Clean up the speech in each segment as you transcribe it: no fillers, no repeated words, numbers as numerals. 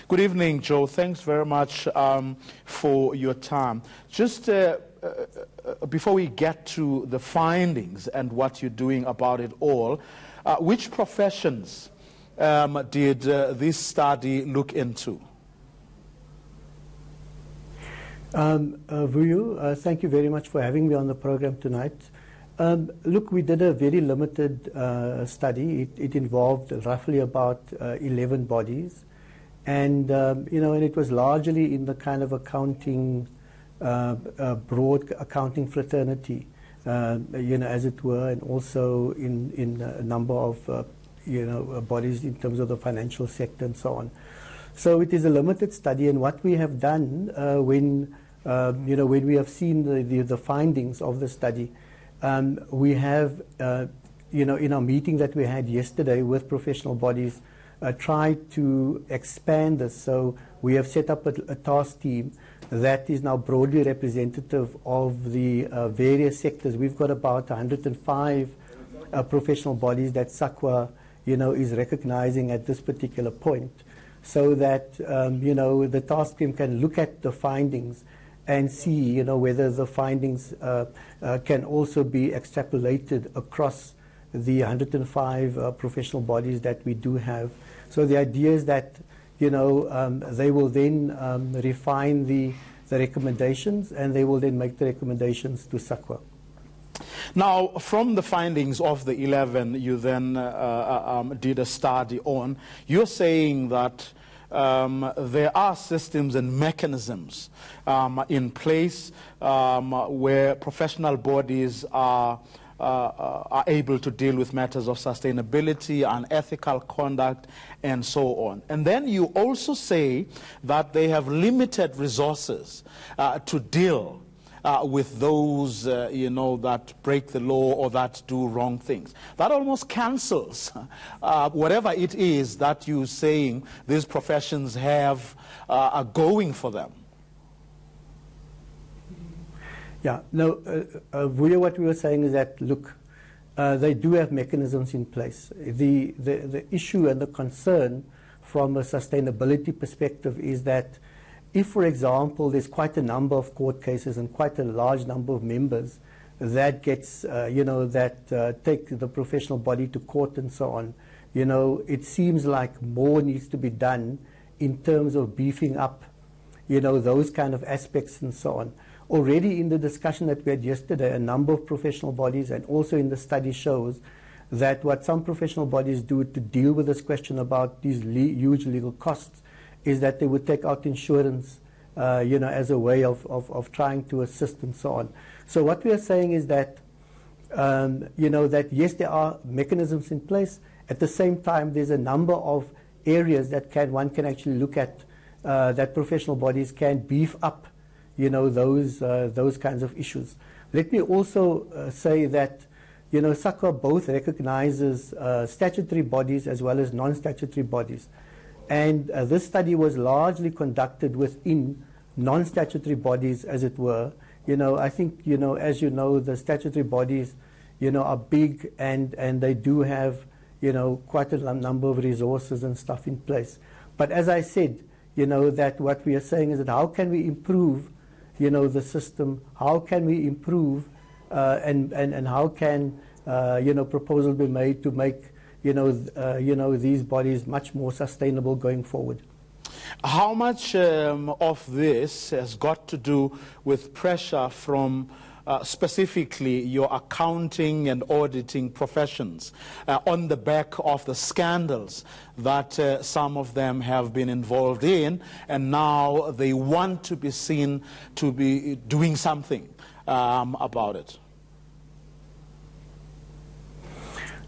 Good evening, Joe. Thanks very much for your time. Just before we get to the findings and what you're doing about it all, which professions did this study look into? Vuyo, thank you very much for having me on the program tonight. Look, we did a very limited study. It involved roughly about 11 bodies. And, and it was largely in the kind of accounting, broad accounting fraternity, as it were, and also in a number of, bodies in terms of the financial sector and so on. So it is a limited study, and what we have done when we have seen the findings of the study, we have, in our meeting that we had yesterday with professional bodies, tried to expand this. So we have set up a task team that is now broadly representative of the various sectors. We've got about 105 professional bodies that Saqa, is recognizing at this particular point, so that, the task team can look at the findings and see, whether the findings can also be extrapolated across the 105 professional bodies that we do have. So the idea is that, they will then refine the recommendations, and they will then make the recommendations to Saqa. Now, from the findings of the 11 you then did a study on, you're saying that there are systems and mechanisms in place where professional bodies are able to deal with matters of sustainability, unethical conduct, and so on. And then you also say that they have limited resources to deal with those, that break the law or that do wrong things. That almost cancels whatever it is that you're saying these professions have going for them. Yeah, no, Vuyo, what we were saying is that, look, they do have mechanisms in place. The issue and the concern from a sustainability perspective is that if, for example, there's quite a number of court cases and quite a large number of members that gets, take the professional body to court and so on, it seems like more needs to be done in terms of beefing up, those kind of aspects and so on. Already in the discussion that we had yesterday, a number of professional bodies, and also in the study, shows that what some professional bodies do to deal with this question about these huge legal costs is that they would take out insurance, as a way of trying to assist and so on. So what we are saying is that, that yes, there are mechanisms in place. At the same time, there's a number of areas that one can actually look at, that professional bodies can beef up, those kinds of issues. Let me also say that, Saqa both recognizes statutory bodies as well as non-statutory bodies. And this study was largely conducted within non-statutory bodies, as it were. I think, as you know, the statutory bodies, are big, and they do have, quite a number of resources and stuff in place. But as I said, that what we are saying is that how can we improve, the system? How can we improve, and how can, proposals be made to make, these bodies much more sustainable going forward? How much of this has got to do with pressure from specifically your accounting and auditing professions on the back of the scandals that some of them have been involved in, and now they want to be seen to be doing something about it?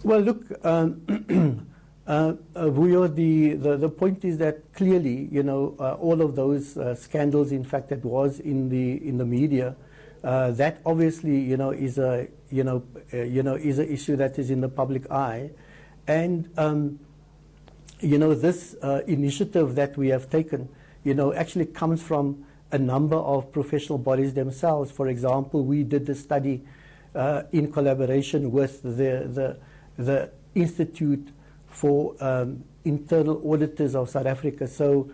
Well, look, Vuyo, the point is that clearly, all of those scandals, in fact, that was in the media, that obviously, is a issue that is in the public eye, and this initiative that we have taken, actually comes from a number of professional bodies themselves. For example, we did the study in collaboration with the Institute for Internal Auditors of South Africa. So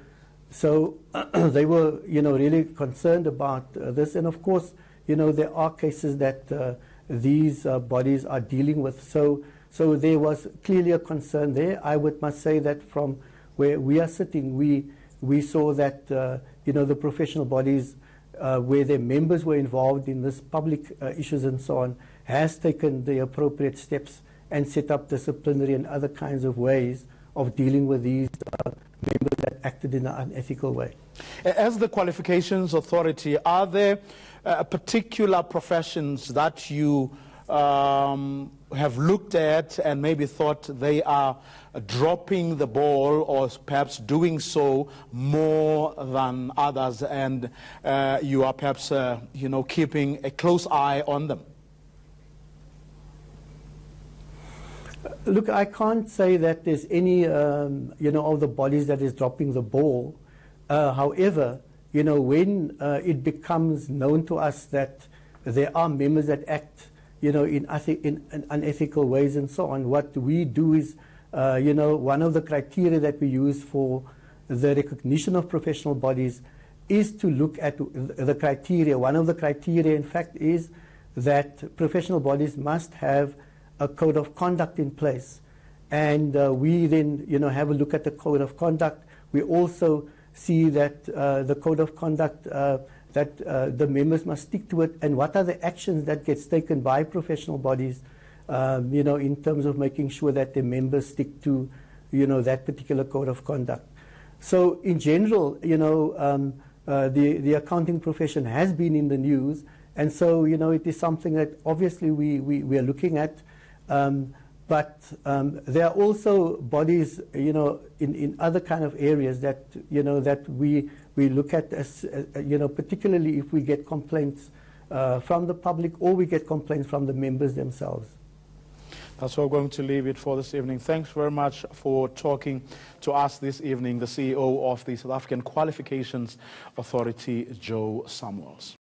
So they were, really concerned about this. And of course, there are cases that these bodies are dealing with. So there was clearly a concern there. I must say that from where we are sitting, we saw that, the professional bodies where their members were involved in this public issues and so on, has taken the appropriate steps and set up disciplinary and other kinds of ways of dealing with these members that acted in an unethical way. As the Qualifications Authority, are there particular professions that you have looked at and maybe thought they are dropping the ball or perhaps doing so more than others, and you are perhaps keeping a close eye on them? Look, I can't say that there's any of the bodies that is dropping the ball. However, when it becomes known to us that there are members that act in unethical ways and so on, what we do is, one of the criteria that we use for the recognition of professional bodies is to look at the criteria. One of the criteria, in fact, is that professional bodies must have a code of conduct in place. And we then, have a look at the code of conduct. We also see that the code of conduct, that the members must stick to it, and what are the actions that gets taken by professional bodies, in terms of making sure that the members stick to, that particular code of conduct. So in general, the accounting profession has been in the news, and so, it is something that obviously we are looking at. But there are also bodies, in other kind of areas that, that we look at as, particularly if we get complaints from the public or we get complaints from the members themselves. That's where we're going to leave it for this evening. Thanks very much for talking to us this evening, the CEO of the South African Qualifications Authority, Joe Samuels.